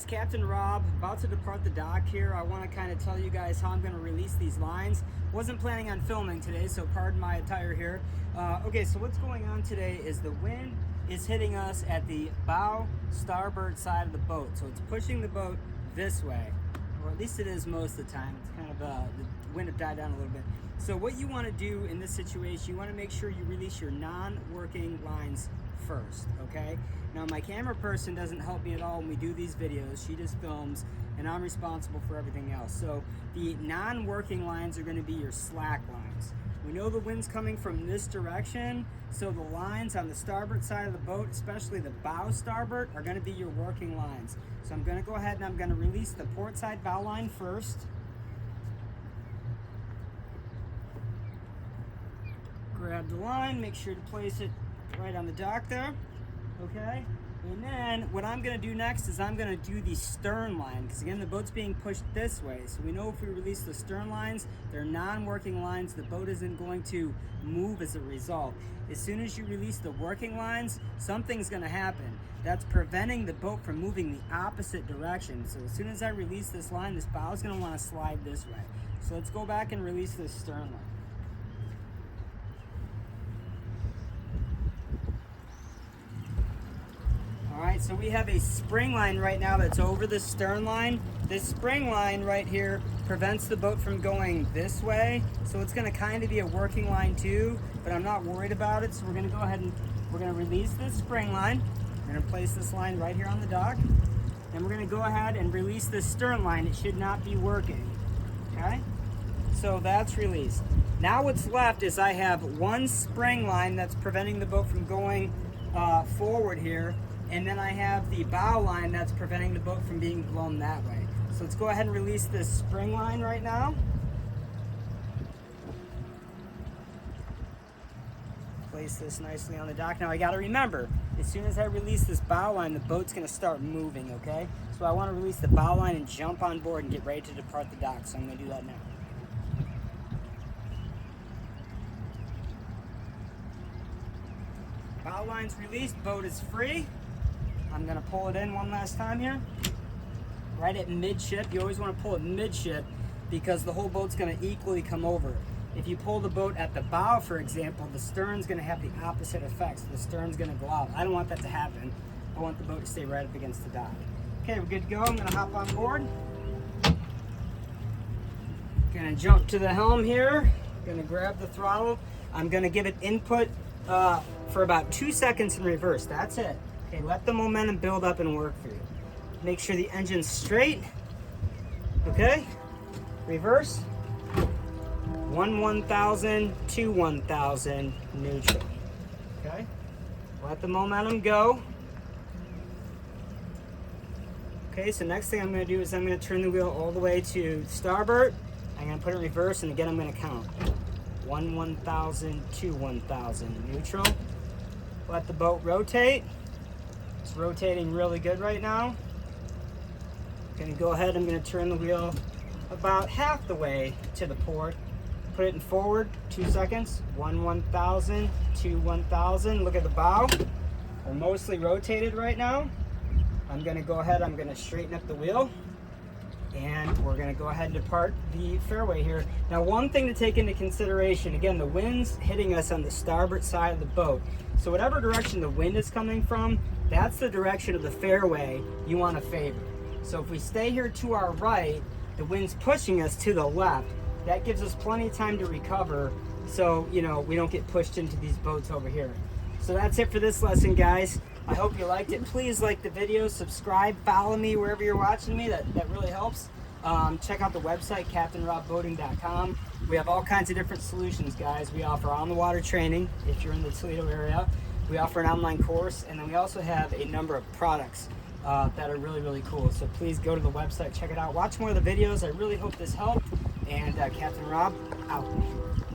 It's Captain Rob, about to depart the dock here. I want to kind of tell you guys how I'm going to release these lines. Wasn't planning on filming today, so pardon my attire here. Okay, so what's going on today is the wind is hitting us at the bow starboard side of the boat. So it's pushing the boat this way, or at least it is most of the time. It's kind of, the wind have died down a little bit. So what you want to do in this situation, you want to make sure you release your non-working lines first, okay? Now my camera person doesn't help me at all when we do these videos. She just films and I'm responsible for everything else. So the non-working lines are going to be your slack lines. We know the wind's coming from this direction, so the lines on the starboard side of the boat, especially the bow starboard, are going to be your working lines. So I'm going to go ahead and I'm going to release the port side bow line first. Grab the line, make sure to place it right on the dock there, okay? And then what I'm gonna do next is I'm gonna do the stern line, because again, the boat's being pushed this way. So we know if we release the stern lines, they're non-working lines, the boat isn't going to move as a result. As soon as you release the working lines, something's gonna happen. That's preventing the boat from moving the opposite direction. So as soon as I release this line, this bow is gonna wanna slide this way. So let's go back and release this stern line. Alright, so we have a spring line right now that's over the stern line. This spring line right here prevents the boat from going this way. So it's going to kind of be a working line too, but I'm not worried about it. So we're going to go ahead and we're going to release this spring line. We're going to place this line right here on the dock. And we're going to go ahead and release this stern line. It should not be working. Okay? So that's released. Now what's left is I have one spring line that's preventing the boat from going forward here. And then I have the bow line that's preventing the boat from being blown that way. So let's go ahead and release this spring line right now. Place this nicely on the dock. Now I gotta remember, as soon as I release this bow line, the boat's gonna start moving, okay? So I wanna release the bow line and jump on board and get ready to depart the dock. So I'm gonna do that now. Bow line's released, boat is free. I'm gonna pull it in one last time here. Right at midship. You always wanna pull it midship because the whole boat's gonna equally come over. If you pull the boat at the bow, for example, the stern's gonna have the opposite effect. So the stern's gonna go out. I don't want that to happen. I want the boat to stay right up against the dock. Okay, we're good to go. I'm gonna hop on board. Gonna jump to the helm here. Gonna grab the throttle. I'm gonna give it input for about 2 seconds in reverse. That's it. Okay, let the momentum build up and work for you. Make sure the engine's straight. Okay, reverse. 1,000, 2 1,000, neutral. Okay, let the momentum go. Okay, so next thing I'm going to do is I'm going to turn the wheel all the way to starboard. I'm going to put it in reverse, and again I'm going to count. 1,000, 2 1,000, neutral. Let the boat rotate. It's rotating really good right now. I'm gonna go ahead, I'm gonna turn the wheel about half the way to the port. Put it in forward, 2 seconds. 1,000, 2 1,000. Look at the bow. We're mostly rotated right now. I'm gonna go ahead, I'm gonna straighten up the wheel. And we're gonna go ahead and depart the fairway here. Now one thing to take into consideration, again, the wind's hitting us on the starboard side of the boat. So whatever direction the wind is coming from, that's the direction of the fairway you wanna favor. So if we stay here to our right, the wind's pushing us to the left. That gives us plenty of time to recover so, you know, we don't get pushed into these boats over here. So that's it for this lesson, guys. I hope you liked it. Please like the video, subscribe, follow me wherever you're watching me. That really helps. Check out the website, CaptainRobBoating.com. We have all kinds of different solutions, guys. We offer on-the-water training if you're in the Toledo area. We offer an online course, and then we also have a number of products that are really, really cool. So please go to the website, check it out. Watch more of the videos. I really hope this helped. And Captain Rob, out.